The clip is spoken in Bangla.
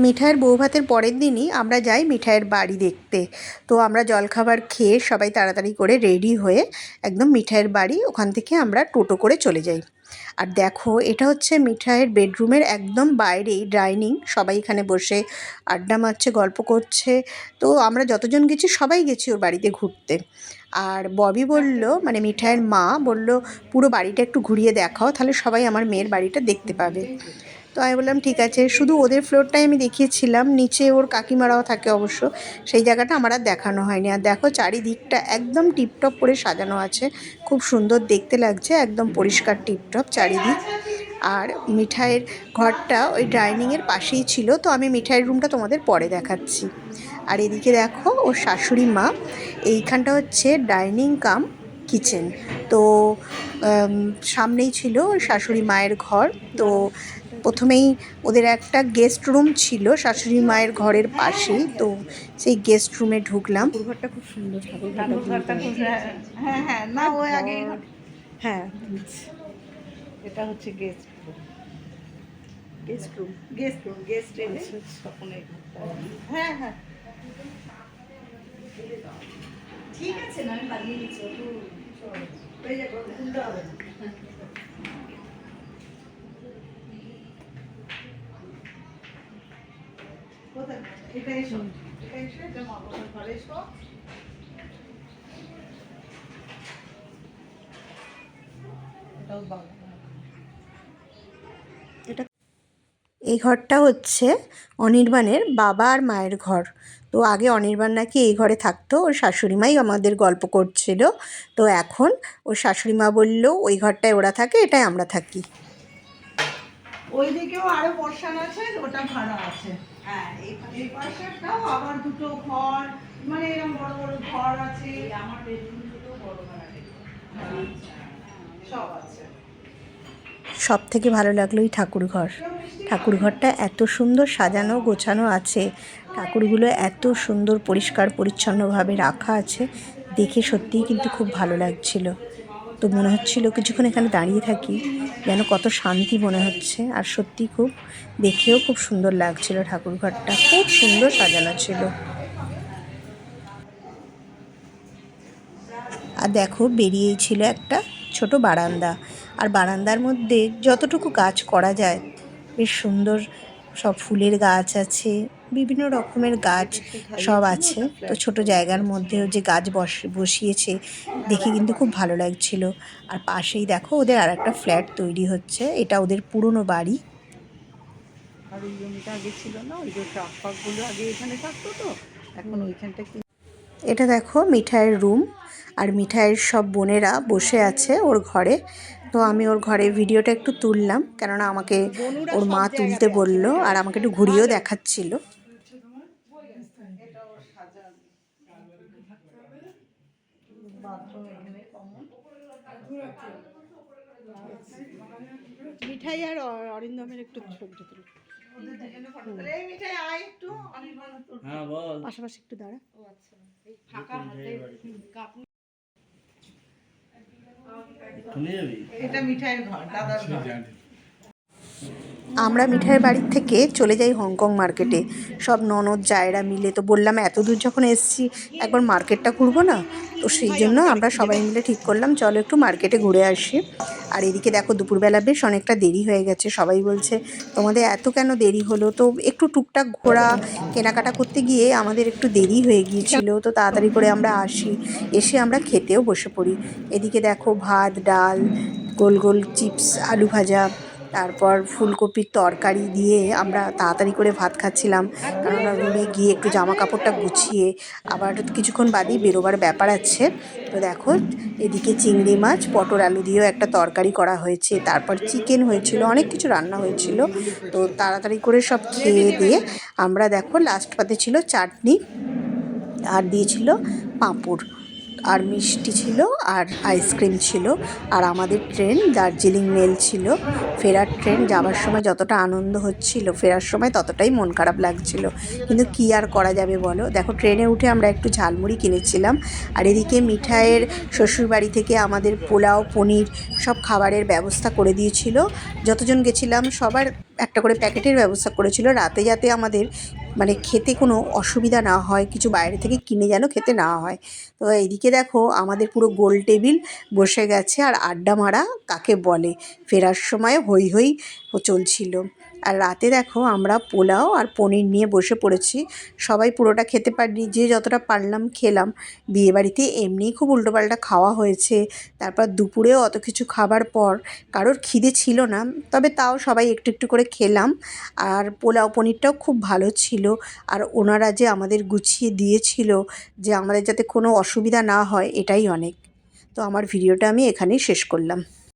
মিঠাইয়ের বউ ভাতের পরের দিনই আমরা যাই মিঠাইয়ের বাড়ি দেখতে। তো আমরা জলখাবার খেয়ে সবাই তাড়াতাড়ি করে রেডি হয়ে একদম মিঠাইয়ের বাড়ি, ওখান থেকে আমরা টোটো করে চলে যাই। আর দেখো, এটা হচ্ছে মিঠাইয়ের বেডরুমের একদম বাইরেই ডাইনিং। সবাই এখানে বসে আড্ডা মারছে, গল্প করছে। তো আমরা যতজন গেছি সবাই গেছি ওর বাড়িতে ঘুরতে। আর ববি বলল, মানে মিঠাইয়ের মা বলল, পুরো বাড়িটা একটু ঘুরিয়ে দেখাও, তাহলে সবাই আমার মেয়ের বাড়িটা দেখতে পাবে। তো আমি বললাম ঠিক আছে। শুধু ওদের ফ্লোরটাই আমি দেখিয়েছিলাম, নিচে ওর কাকিমারাও থাকে অবশ্য, সেই জায়গাটা আমার আর দেখানো হয়নি। আর দেখো, চারিদিকটা একদম টিপটপ করে সাজানো আছে, খুব সুন্দর দেখতে লাগছে, একদম পরিষ্কার টিপটপ চারিদিক। আর মিঠাইয়ের ঘরটা ওই ডাইনিংয়ের পাশেই ছিল। তো আমি মিঠাইয়ের রুমটা তোমাদের পরে দেখাচ্ছি। আর এদিকে দেখো, ওর শাশুড়ি মা, এইখানটা হচ্ছে ডাইনিং কাম কিচেন। তো সামনেই ছিল ওর শাশুড়ি মায়ের ঘর। তো প্রথমেই ওদের একটা গেস্ট রুম ছিল শাশুড়ি মায়ের ঘরের পাশেই। তো সেই গেস্ট রুমে ঢুকলাম। ঘরটা খুব সুন্দর, হ্যাঁ, এটা হচ্ছে গেস্ট রুম। হ্যাঁ হ্যাঁ, ঠিক আছে, না আমি বানিয়ে নিচ্ছি। এটা এসো, এটা মা বাবার ঘরে এসো। এই ঘরটা হচ্ছে অনির্বাণের বাবা আর মায়ের ঘর। তো আগে অনির্বাণ নাকি এই ঘরে থাকতো, ওর শাশুড়ি মাই আমাদের গল্প করছিল। তো এখন ওর শাশুড়ি মা বললো ওই ঘরটায় ওরা থাকে, এটাই আমরা থাকি। ওই দিকেও আরো পোরশন আছে, ওটা ভাড়া আছে। হ্যাঁ, এই পাশেরটাও আবার দুটো ঘর, মানে এরকম বড় বড় ঘর আছে। আমার বেডরুম দুটো বড় ভাড়া সব আছে। সব থেকে ভালো লাগলো এই ঠাকুরঘর। ঠাকুরঘরটা এত সুন্দর সাজানো গোছানো আছে, ঠাকুরগুলো এত সুন্দর পরিষ্কার পরিচ্ছন্নভাবে রাখা আছে, দেখে সত্যিই কিন্তু খুব ভালো লাগছিল। তো মনে হচ্ছিল কিছুক্ষণ এখানে দাঁড়িয়ে থাকি, যেন কত শান্তি মনে হচ্ছে। আর সত্যি খুব দেখেও খুব সুন্দর লাগছিল, ঠাকুরঘরটা খুব সুন্দর সাজানো ছিল। আর দেখো, বেরিয়েই ছিল একটা ছোট বারান্দা। আর বারান্দার মধ্যে যতটুকু গাছ করা যায়, বেশ সুন্দর সব ফুলের গাছ আছে, বিভিন্ন রকমের গাছ সব আছে। তো ছোট জায়গার মধ্যেও যে গাছ বসিয়েছে, দেখে কিন্তু খুব ভালো লাগছিল। আর পাশেই দেখো, ওদের আর একটা ফ্ল্যাট তৈরি হচ্ছে, এটা ওদের পুরনো বাড়ি। আর ওই জমিটা আগে ছিল না, ওই যে ট্রাক ফাকগুলো আগে এখানে থাকতো, তো এখন ওইখানটা কি। এটা দেখো মিঠাইয়ের রুম। আর মিঠাইয়ের সব বোনেরা বসে আছে ওর ঘরে। তো আমি ওর ঘরে ভিডিওটা একটু তুললাম, কেননা আমাকে ওর মা তুলতে বললো, আর আমাকে একটু ঘুরিয়েও দেখাচ্ছিল। মিঠাই আর অরিন্দমের একটু ছবিটা তুলো, পাশাপাশি একটু দাঁড়া। এটা মিঠাইয়ের ঘর, দাদার ঘর। আমরা মিঠাইয়ের বাড়ির থেকে চলে যাই হংকং মার্কেটে, সব ননদ জায়রা মিলে। তো বললাম এত দূর যখন এসেছি, একবার মার্কেটটা ঘুরবো না? তো সেই জন্য আমরা সবাই মিলে ঠিক করলাম, চলো একটু মার্কেটে ঘুরে আসি। আর এদিকে দেখো, দুপুরবেলা বেশ অনেকটা দেরি হয়ে গেছে। সবাই বলছে তোমাদের এত কেন দেরি হলো? তো একটু টুকটাক ঘোরা কেনাকাটা করতে গিয়ে আমাদের একটু দেরি হয়ে গিয়েছিল। তো তাড়াতাড়ি করে আমরা এসে আমরা খেতেও বসে পড়ি। এদিকে দেখো, ভাত, ডাল, গোল গোল চিপস, আলু ভাজা, তারপর ফুলকপির তরকারি দিয়ে আমরা তাড়াতাড়ি করে ভাত খাচ্ছিলাম, কারণ রুমে গিয়ে একটু জামা কাপড়টা গুছিয়ে আবার কিছুক্ষণ বাদেই বেরোবার ব্যাপার আছে। তো দেখো, এদিকে চিংড়ি মাছ, পটল আলু দিয়েও একটা তরকারি করা হয়েছে, তারপর চিকেন হয়েছিল, অনেক কিছু রান্না হয়েছিল। তো তাড়াতাড়ি করে সব খেয়ে দিয়ে আমরা, দেখো লাস্ট পাতে ছিল চাটনি, আর দিয়েছিল পাঁপড়, আর মিষ্টি ছিল, আর আইসক্রিম ছিল। আর আমাদের ট্রেন দার্জিলিং মেল ছিল, ফেরার ট্রেন। যাওয়ার সময় যতটা আনন্দ হচ্ছিল, ফেরার সময় ততটাই মন খারাপ লাগছিল, কিন্তু কী আর করা যাবে বলো। দেখো, ট্রেনে উঠে আমরা একটু ঝালমুড়ি কিনেছিলাম। আর এদিকে মিঠাইয়ের শ্বশুরবাড়ি থেকে আমাদের পোলাও, পনির সব খাবারের ব্যবস্থা করে দিয়েছিল। যতজন গেছিলাম সবার একটা করে প্যাকেটের ব্যবস্থা করেছিল, রাতে যাতে আমাদের মানে খেতে কোনো অসুবিধা না হয়, কিছু বাইরে থেকে কিনে যেন খেতে না হয়। তো এইদিকে দেখো আমাদের পুরো গোল টেবিল বসে গেছে, আর আড্ডা মারা কাকে বলে, ফেরার সময় হই হই চলছিল। আর রাতে দেখো আমরা পোলাও আর পনির নিয়ে বসে পড়েছি। সবাই পুরোটা খেতে পারিনি, যে যতটা পারলাম খেলাম। বিয়েবাড়িতে এমনিই খুব উল্টোপাল্টা খাওয়া হয়েছে, তারপর দুপুরেও অত কিছু খাবার পর কারোর খিদে ছিল না, তবে তাও সবাই একটু একটু করে খেলাম। আর পোলাও পনিরটাও খুব ভালো ছিল। আর ওনারা যে আমাদের গুছিয়ে দিয়েছিল, যে আমাদের যাতে কোনো অসুবিধা না হয়, এটাই অনেক। তো আমার ভিডিওটা আমি এখানেই শেষ করলাম।